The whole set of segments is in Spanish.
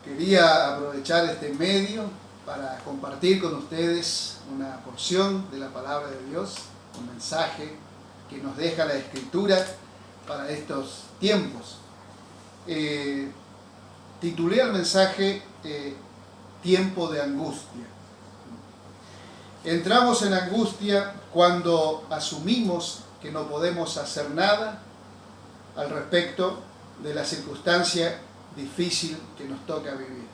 Quería aprovechar este medio para compartir con ustedes una porción de la palabra de Dios, un mensaje que nos deja la Escritura para estos tiempos. Titulé el mensaje Tiempo de angustia. Entramos en angustia cuando asumimos que no podemos hacer nada al respecto de la circunstancia difícil que nos toca vivir.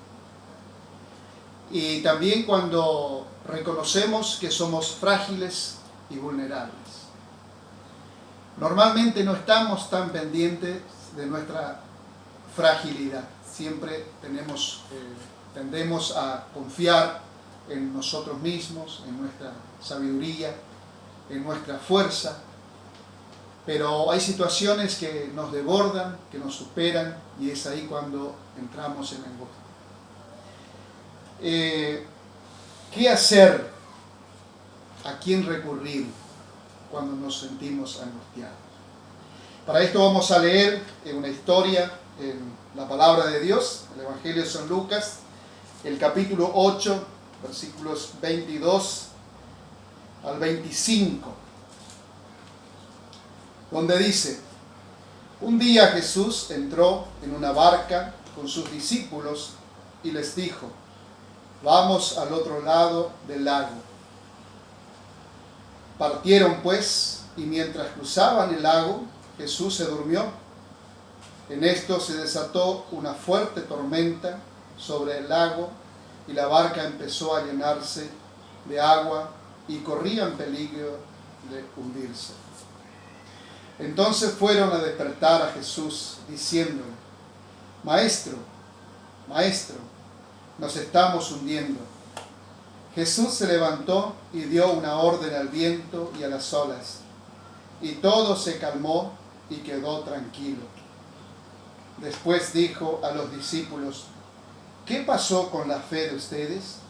Y también cuando reconocemos que somos frágiles y vulnerables. Normalmente no estamos tan pendientes de nuestra fragilidad. Siempre tendemos a confiar en nosotros mismos, en nuestra sabiduría, en nuestra fuerza. Pero hay situaciones que nos desbordan, que nos superan, y es ahí cuando entramos en angustia. ¿Qué hacer? ¿A quién recurrir cuando nos sentimos angustiados? Para esto vamos a leer una historia en la palabra de Dios, el Evangelio de San Lucas, el capítulo 8, versículos 22 al 25. Donde dice: un día Jesús entró en una barca con sus discípulos y les dijo: vamos al otro lado del lago. Partieron pues, y mientras cruzaban el lago, Jesús se durmió. En esto se desató una fuerte tormenta sobre el lago, y la barca empezó a llenarse de agua y corría en peligro de hundirse. Entonces fueron a despertar a Jesús, diciéndole: Maestro, Maestro, nos estamos hundiendo. Jesús se levantó y dio una orden al viento y a las olas, y todo se calmó y quedó tranquilo. Después dijo a los discípulos: ¿qué pasó con la fe de ustedes?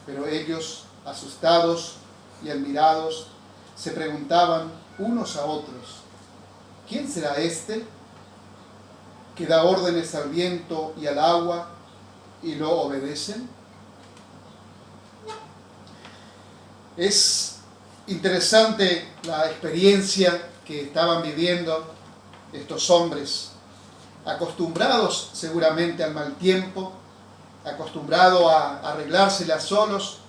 Pero ellos, asustados y admirados, se preguntaban unos a otros: ¿quién será este que da órdenes al viento y al agua y lo obedecen? Es interesante la experiencia que estaban viviendo estos hombres, acostumbrados seguramente al mal tiempo, acostumbrados a arreglárselas solos,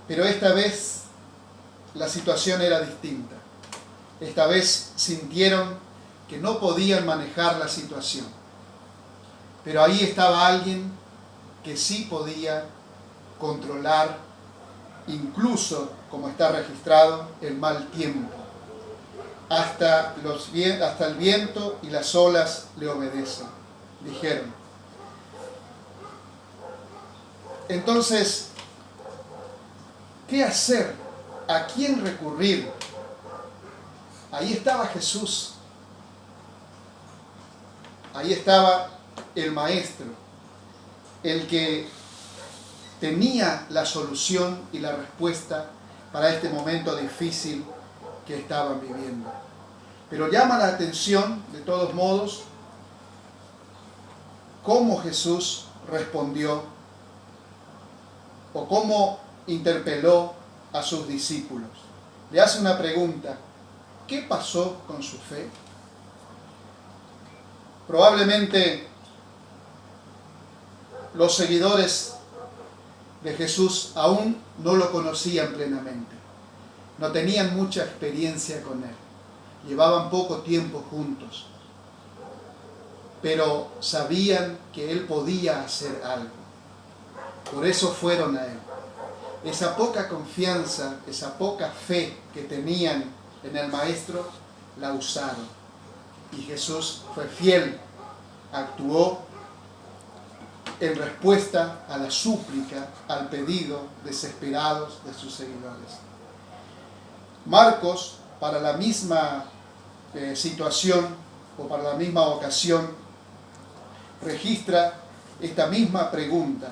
pero esta vez la situación era distinta. Esta vez sintieron que no podían manejar la situación. Pero ahí estaba alguien que sí podía controlar, incluso, como está registrado, el mal tiempo. Hasta el viento y las olas le obedecen, dijeron. Entonces, ¿qué hacer? ¿A quién recurrir? Ahí estaba Jesús. Ahí estaba el Maestro, el que tenía la solución y la respuesta para este momento difícil que estaban viviendo. Pero llama la atención, de todos modos, cómo Jesús respondió o cómo interpeló a sus discípulos. Le hace una pregunta: ¿qué pasó con su fe? Probablemente los seguidores de Jesús aún no lo conocían plenamente. No tenían mucha experiencia con él. Llevaban poco tiempo juntos. Pero sabían que él podía hacer algo. Por eso fueron a él. Esa poca confianza, esa poca fe que tenían en el Maestro, la usaron. Y Jesús fue fiel, actuó en respuesta a la súplica, al pedido desesperados de sus seguidores. Marcos, para la misma situación o para la misma ocasión, registra esta misma pregunta,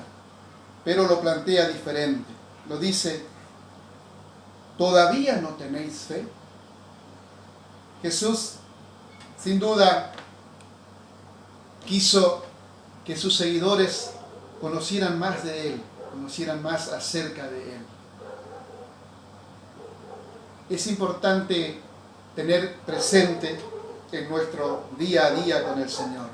pero lo plantea diferente. Lo dice: ¿todavía no tenéis fe? Jesús, sin duda, quiso que sus seguidores conocieran más de Él, conocieran más acerca de Él. Es importante tener presente en nuestro día a día con el Señor.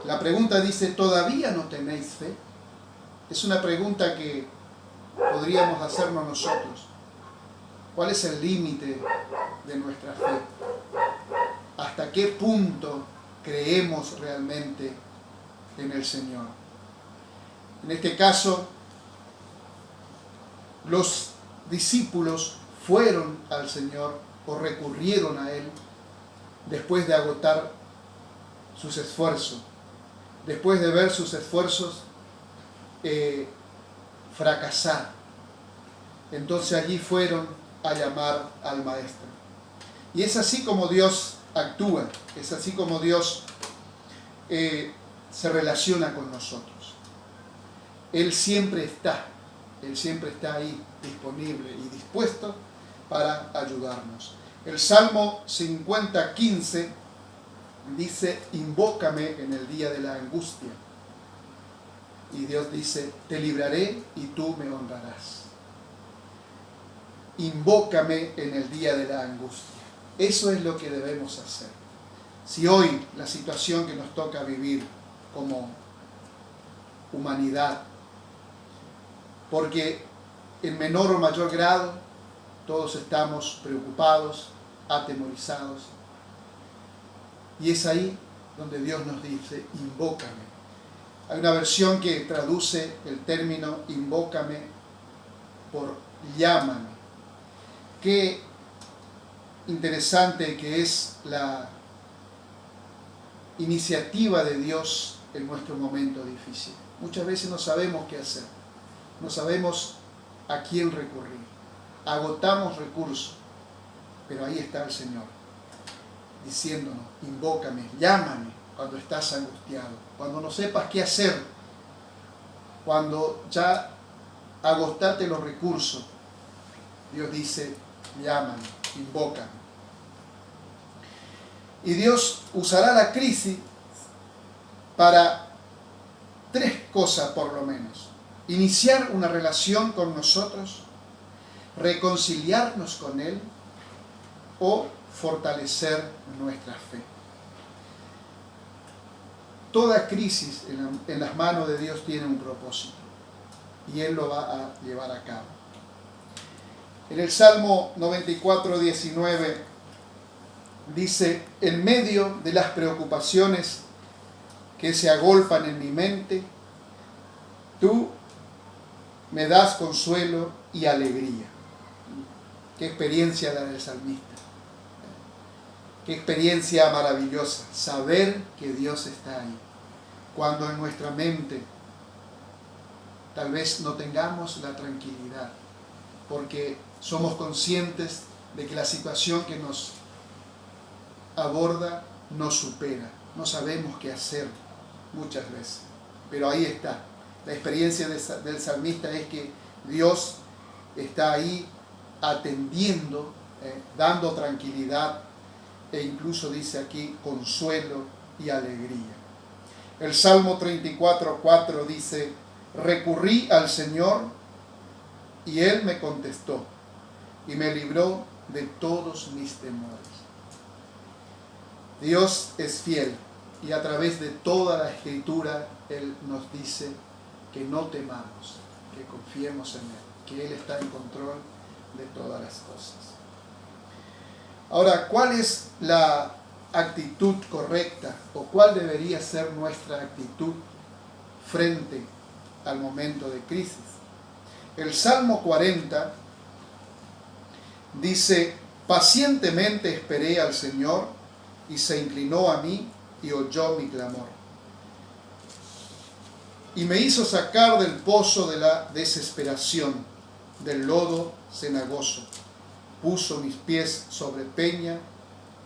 La pregunta dice, ¿todavía no tenéis fe? Es una pregunta que podríamos hacernos nosotros. ¿Cuál es el límite de nuestra fe? ¿Hasta qué punto creemos realmente en el Señor? En este caso, los discípulos fueron al Señor o recurrieron a Él después de agotar sus esfuerzos, después de ver sus esfuerzos fracasar. Entonces allí fueron a llamar al Maestro. Y es así como Dios actúa, es así como Dios se relaciona con nosotros. Él siempre está ahí disponible y dispuesto para ayudarnos. El Salmo 50:15 dice, invócame en el día de la angustia. Y Dios dice, te libraré y tú me honrarás. Invócame en el día de la angustia. Eso es lo que debemos hacer. Si hoy la situación que nos toca vivir como humanidad, porque en menor o mayor grado todos estamos preocupados, atemorizados, y es ahí donde Dios nos dice, invócame. Hay una versión que traduce el término invócame por llámame. Qué interesante que es la iniciativa de Dios en nuestro momento difícil. Muchas veces no sabemos qué hacer, no sabemos a quién recurrir, agotamos recursos, pero ahí está el Señor diciéndonos, invócame, llámame cuando estás angustiado, cuando no sepas qué hacer, cuando ya agotaste los recursos. Dios dice, llámame, invócame. Y Dios usará la crisis para tres cosas por lo menos. Iniciar una relación con nosotros, reconciliarnos con Él o fortalecer nuestra fe. Toda crisis en las manos de Dios tiene un propósito y Él lo va a llevar a cabo. En el Salmo 94:19 dice, en medio de las preocupaciones que se agolpan en mi mente, tú me das consuelo y alegría. Qué experiencia la del salmista. Qué experiencia maravillosa, saber que Dios está ahí. Cuando en nuestra mente tal vez no tengamos la tranquilidad, porque somos conscientes de que la situación que nos aborda nos supera. No sabemos qué hacer muchas veces, pero ahí está. La experiencia del salmista es que Dios está ahí atendiendo, dando tranquilidad, e incluso dice aquí consuelo y alegría. El Salmo 34:4 dice, recurrí al Señor y Él me contestó y me libró de todos mis temores. Dios es fiel y a través de toda la Escritura Él nos dice que no temamos, que confiemos en Él, que Él está en control de todas las cosas. Ahora, ¿cuál es la actitud correcta o cuál debería ser nuestra actitud frente al momento de crisis? El Salmo 40 dice, pacientemente esperé al Señor y se inclinó a mí y oyó mi clamor. Y me hizo sacar del pozo de la desesperación, del lodo cenagoso. Puso mis pies sobre peña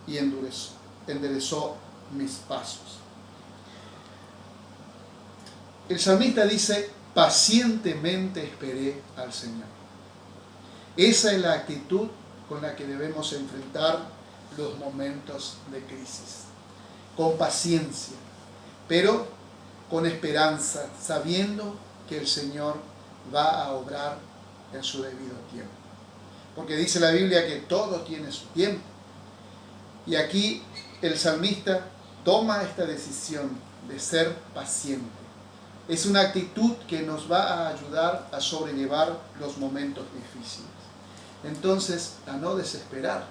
y enderezó mis pasos. El salmista dice, pacientemente esperé al Señor. Esa es la actitud con la que debemos enfrentar los momentos de crisis. con paciencia, pero con esperanza, sabiendo que el Señor va a obrar en su debido tiempo. Porque dice la Biblia que todo tiene su tiempo. Y aquí el salmista toma esta decisión de ser paciente. Es una actitud que nos va a ayudar a sobrellevar los momentos difíciles. Entonces, a no desesperar,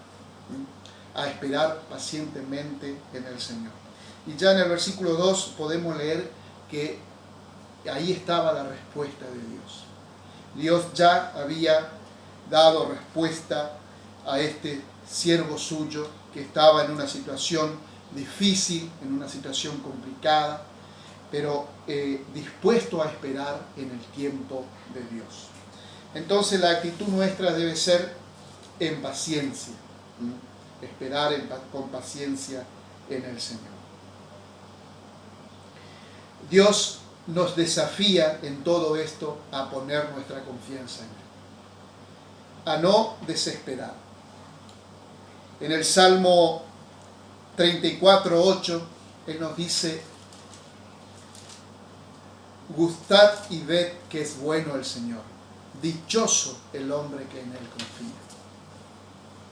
a esperar pacientemente en el Señor. Y ya en el versículo 2 podemos leer que ahí estaba la respuesta de Dios. Dios ya había dado respuesta a este siervo suyo que estaba en una situación difícil, en una situación complicada, pero dispuesto a esperar en el tiempo de Dios. Entonces la actitud nuestra debe ser en paciencia, esperar con paciencia en el Señor. Dios nos desafía en todo esto a poner nuestra confianza en Él, a no desesperar. En el Salmo 34:8, Él nos dice: gustad y ved que es bueno el Señor, dichoso el hombre que en Él confía.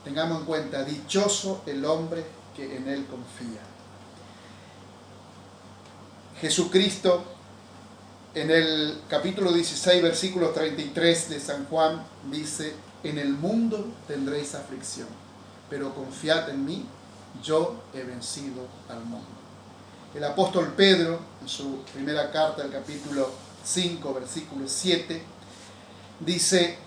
Tengamos en cuenta, dichoso el hombre que en Él confía. Jesucristo, en el capítulo 16, versículo 33 de San Juan, dice: en el mundo tendréis aflicción, pero confiad en mí, yo he vencido al mundo. El apóstol Pedro, en su primera carta, el capítulo 5, versículo 7, dice: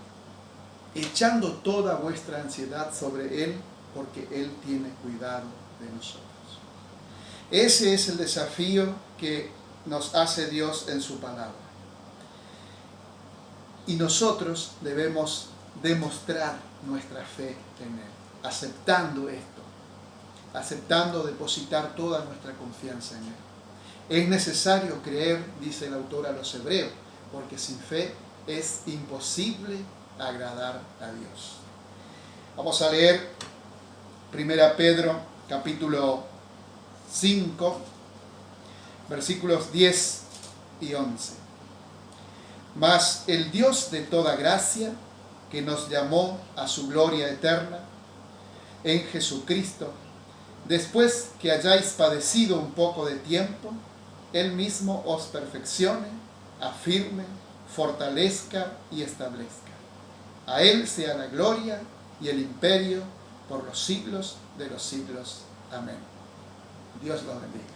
echando toda vuestra ansiedad sobre Él, porque Él tiene cuidado de nosotros. Ese es el desafío que nos hace Dios en su palabra. Y nosotros debemos demostrar nuestra fe en Él, aceptando esto, aceptando depositar toda nuestra confianza en Él. Es necesario creer, dice el autor a los Hebreos, porque sin fe es imposible agradar a Dios. Vamos a leer 1 Pedro capítulo 5, versículos 10 y 11. Mas el Dios de toda gracia, que nos llamó a su gloria eterna en Jesucristo, después que hayáis padecido un poco de tiempo, Él mismo os perfeccione, afirme, fortalezca y establezca. A Él sea la gloria y el imperio por los siglos de los siglos. Amén. Dios los bendiga.